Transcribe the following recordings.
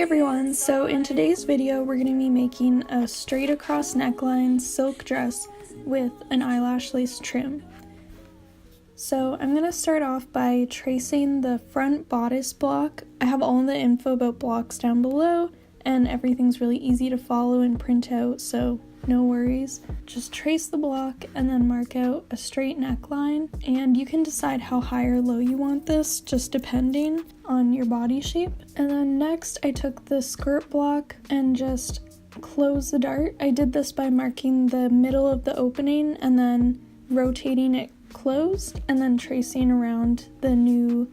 everyone, so in today's video we're going to be making a straight across neckline silk dress with an eyelash lace trim. So I'm going to start off by tracing the front bodice block. I have all the info about blocks down below and everything's really easy to follow and print out, so no worries. Just trace the block and then mark out a straight neckline, and you can decide how high or low you want this, just depending on your body shape. And then next I took the skirt block and just closed the dart. I did this by marking the middle of the opening and then rotating it closed and then tracing around the new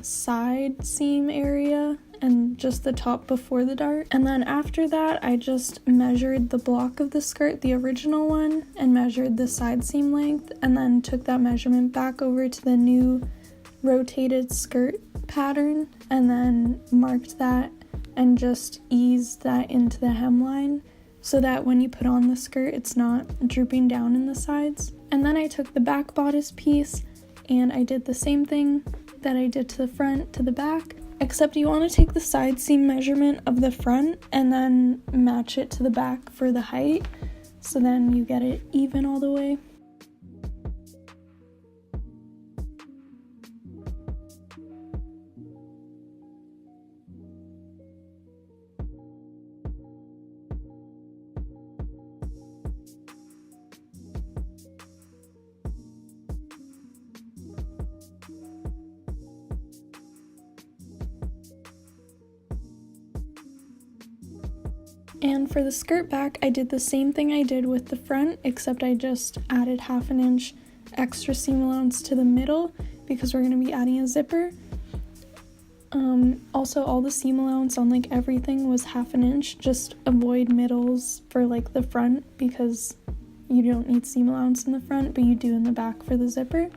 side seam area and just the top before the dart. And then after that I just measured the block of the skirt, the original one, and measured the side seam length, and then took that measurement back over to the new rotated skirt pattern and then marked that and just eased that into the hemline so that when you put on the skirt it's not drooping down in the sides. And then I took the back bodice piece and I did the same thing that I did to the front to the back, except you want to take the side seam measurement of the front and then match it to the back for the height, so then you get it even all the way. And for the skirt back, I did the same thing I did with the front, except I just added 1/2 inch extra seam allowance to the middle because we're going to be adding a zipper. Also, all the seam allowance on like everything was 1/2 inch. Just avoid middles for like the front because you don't need seam allowance in the front, but you do in the back for the zipper.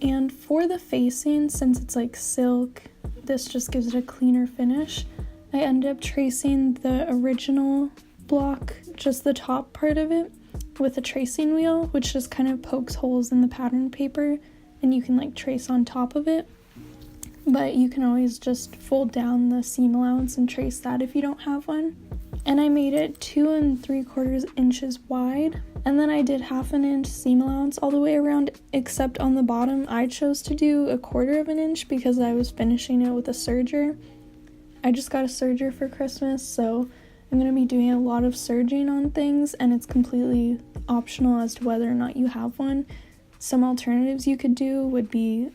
And for the facing, since it's like silk, this just gives it a cleaner finish. I ended up tracing the original block, just the top part of it, with a tracing wheel, which just kind of pokes holes in the pattern paper and you can like trace on top of it. But you can always just fold down the seam allowance and trace that if you don't have one. And I made it 2 3/4 inches wide. And then I did 1/2 inch seam allowance all the way around, except on the bottom I chose to do 1/4 inch because I was finishing it with a serger. I just got a serger for Christmas, so I'm going to be doing a lot of serging on things, and it's completely optional as to whether or not you have one. Some alternatives you could do would be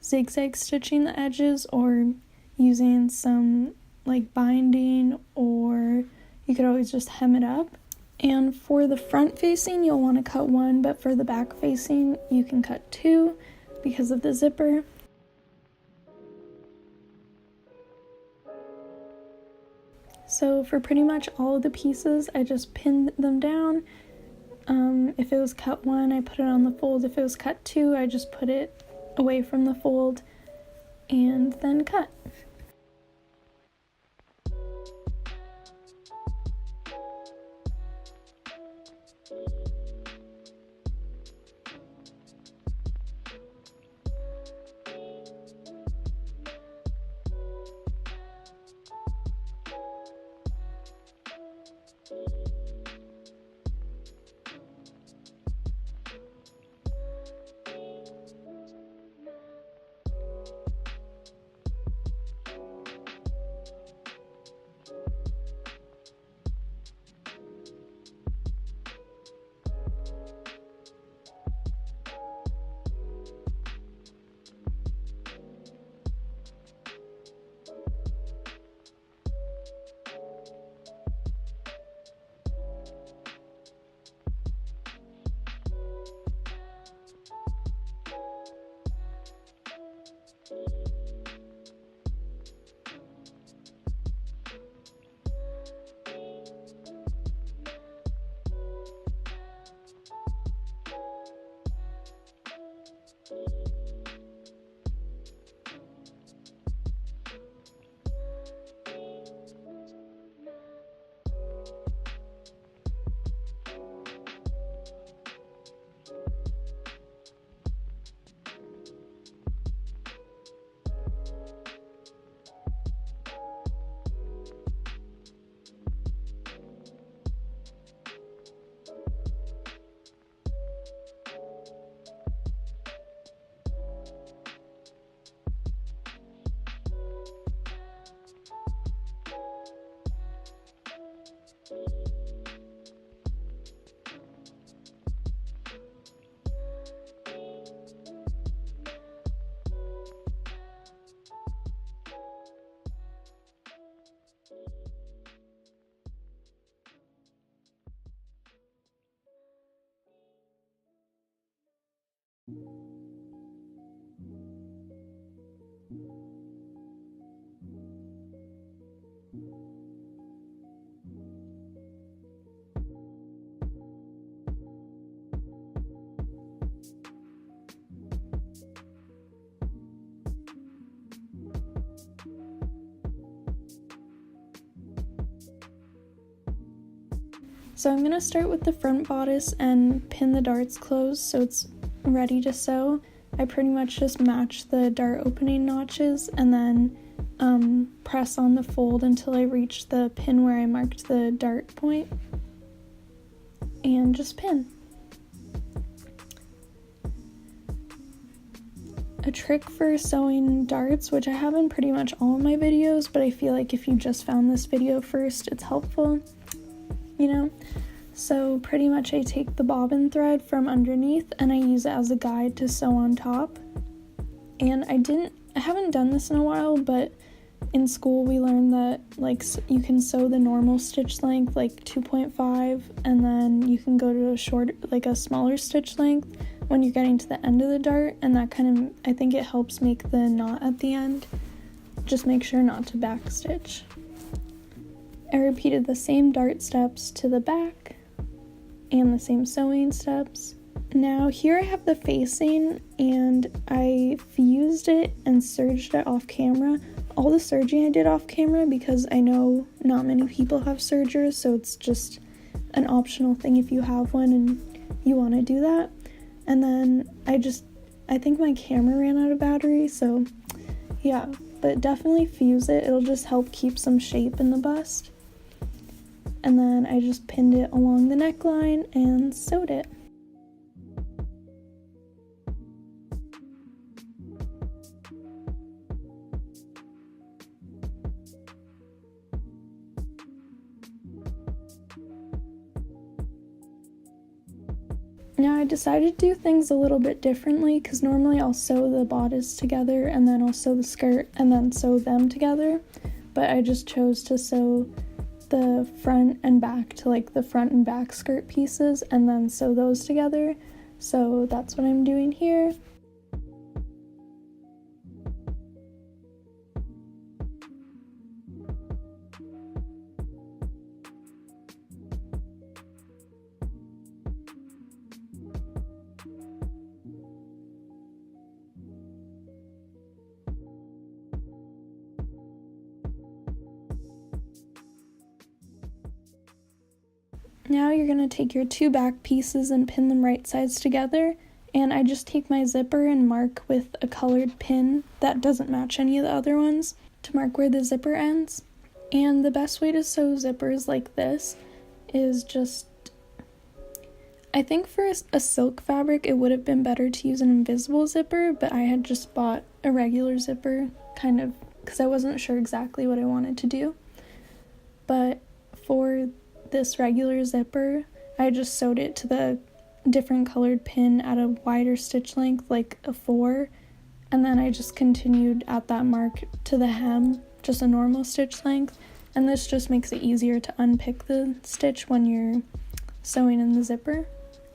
zigzag stitching the edges, or using some like binding, or you could always just hem it up. And for the front facing, you'll want to cut 1, but for the back facing, you can cut 2 because of the zipper. So for pretty much all of the pieces, I just pinned them down. If it was cut 1, I put it on the fold. If it was cut 2, I just put it away from the fold and then cut. So I'm going to start with the front bodice and pin the darts closed so it's ready to sew. I pretty much just match the dart opening notches and then press on the fold until I reach the pin where I marked the dart point and just pin. A trick for sewing darts, which I have in pretty much all of my videos, but I feel like if you just found this video first, it's helpful, you know? So pretty much I take the bobbin thread from underneath and I use it as a guide to sew on top. And I haven't done this in a while, but in school we learned that like you can sew the normal stitch length, like 2.5, and then you can go to a smaller stitch length when you're getting to the end of the dart, and that kind of, I think it helps make the knot at the end. Just make sure not to backstitch. I repeated the same dart steps to the back and the same sewing steps. Now here I have the facing and I fused it and serged it off camera. All the serging I did off camera because I know not many people have sergers, so it's just an optional thing if you have one and you want to do that. And then I think my camera ran out of battery, so yeah, but definitely fuse it. It'll just help keep some shape in the bust. And then I just pinned it along the neckline and sewed it. Now I decided to do things a little bit differently because normally I'll sew the bodice together and then I'll sew the skirt and then sew them together, but I just chose to sew the front and back to like the front and back skirt pieces and then sew those together. So that's what I'm doing here. Now you're going to take your two back pieces and pin them right sides together, and I just take my zipper and mark with a colored pin that doesn't match any of the other ones to mark where the zipper ends. And the best way to sew zippers like this is just, I think for a silk fabric it would have been better to use an invisible zipper, but I had just bought a regular zipper kind of because I wasn't sure exactly what I wanted to do. But for this regular zipper, I just sewed it to the different colored pin at a wider stitch length, like a 4, and then I just continued at that mark to the hem, just a normal stitch length, and this just makes it easier to unpick the stitch when you're sewing in the zipper.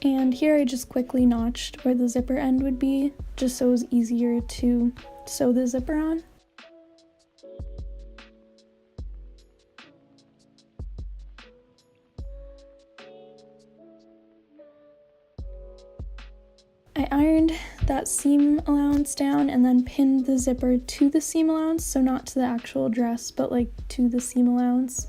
And here I just quickly notched where the zipper end would be, just so it was easier to sew the zipper on. I ironed that seam allowance down and then pinned the zipper to the seam allowance, so not to the actual dress, but like to the seam allowance.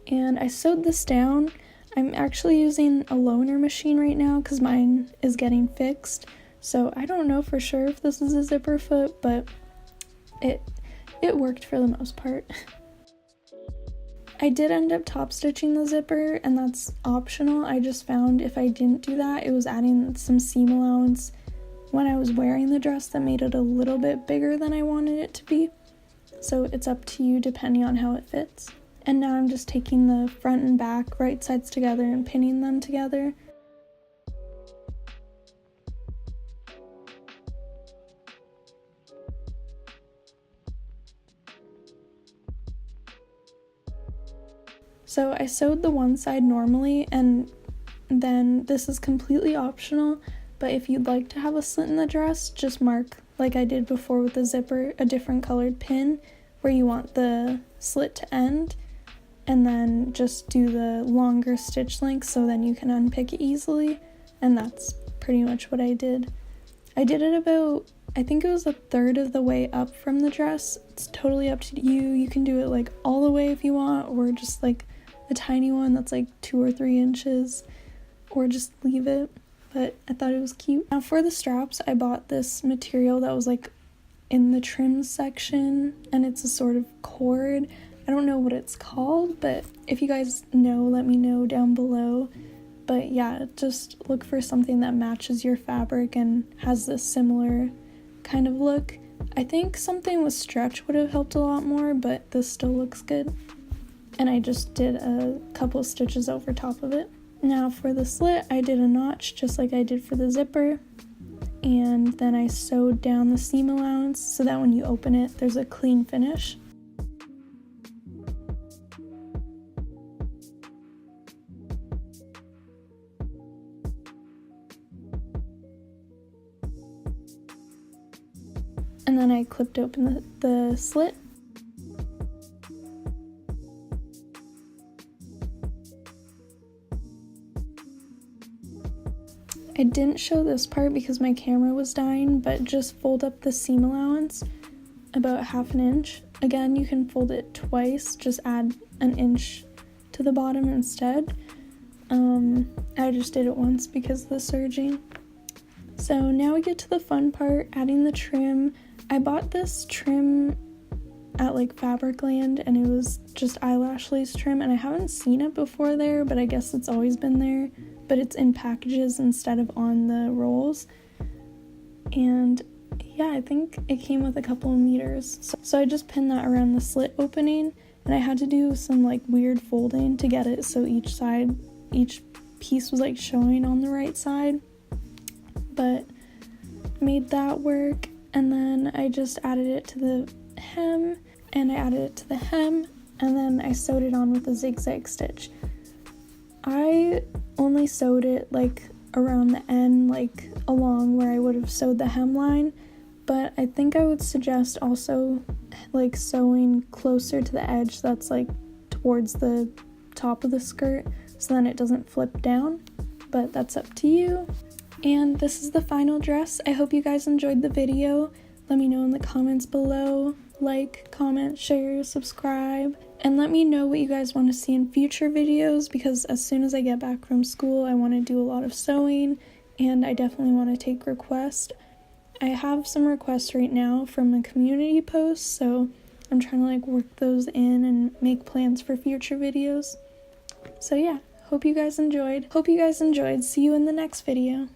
And I sewed this down. I'm actually using a loaner machine right now because mine is getting fixed, so I don't know for sure if this is a zipper foot, but it worked for the most part. I did end up top stitching the zipper, and that's optional. I just found if I didn't do that, it was adding some seam allowance when I was wearing the dress that made it a little bit bigger than I wanted it to be. So it's up to you depending on how it fits. And now I'm just taking the front and back right sides together and pinning them together. So I sewed the one side normally, and then this is completely optional, but if you'd like to have a slit in the dress, just mark, like I did before with the zipper, a different colored pin where you want the slit to end, and then just do the longer stitch length so then you can unpick it easily, and that's pretty much what I did. I did it about, I think it was a third of the way up from the dress. It's totally up to you. You can do it like all the way if you want, or just like a tiny one that's like 2 or 3 inches, or just leave it, but I thought it was cute. Now for the straps, I bought this material that was like in the trim section, and it's a sort of cord. I don't know what it's called, but if you guys know, let me know down below. But yeah, just look for something that matches your fabric and has this similar kind of look. I think something with stretch would have helped a lot more, but this still looks good. And I just did a couple stitches over top of it. Now for the slit, I did a notch just like I did for the zipper, and then I sewed down the seam allowance so that when you open it, there's a clean finish. And then I clipped open the slit. I didn't show this part because my camera was dying, but just fold up the seam allowance about 1/2 inch. Again, you can fold it twice, just add 1 inch to the bottom instead. I just did it once because of the serging. So now we get to the fun part, adding the trim. I bought this trim at like Fabricland, and it was just eyelash lace trim, and I haven't seen it before there, but I guess it's always been there, but it's in packages instead of on the rolls. And yeah, I think it came with a couple of meters. So I just pinned that around the slit opening, and I had to do some like weird folding to get it so each piece was like showing on the right side, but made that work. And then I just added it to the hem, and I added it to the hem, and then I sewed it on with a zigzag stitch. I only sewed it like around the end, like along where I would have sewed the hemline, but I think I would suggest also like sewing closer to the edge that's like towards the top of the skirt, so then it doesn't flip down, but that's up to you. And this is the final dress. I hope you guys enjoyed the video. Let me know in the comments below. Like, comment, share, subscribe, and let me know what you guys want to see in future videos, because as soon as I get back from school, I want to do a lot of sewing, and I definitely want to take requests. I have some requests right now from a community post, so I'm trying to like work those in and make plans for future videos. So yeah, hope you guys enjoyed. See you in the next video.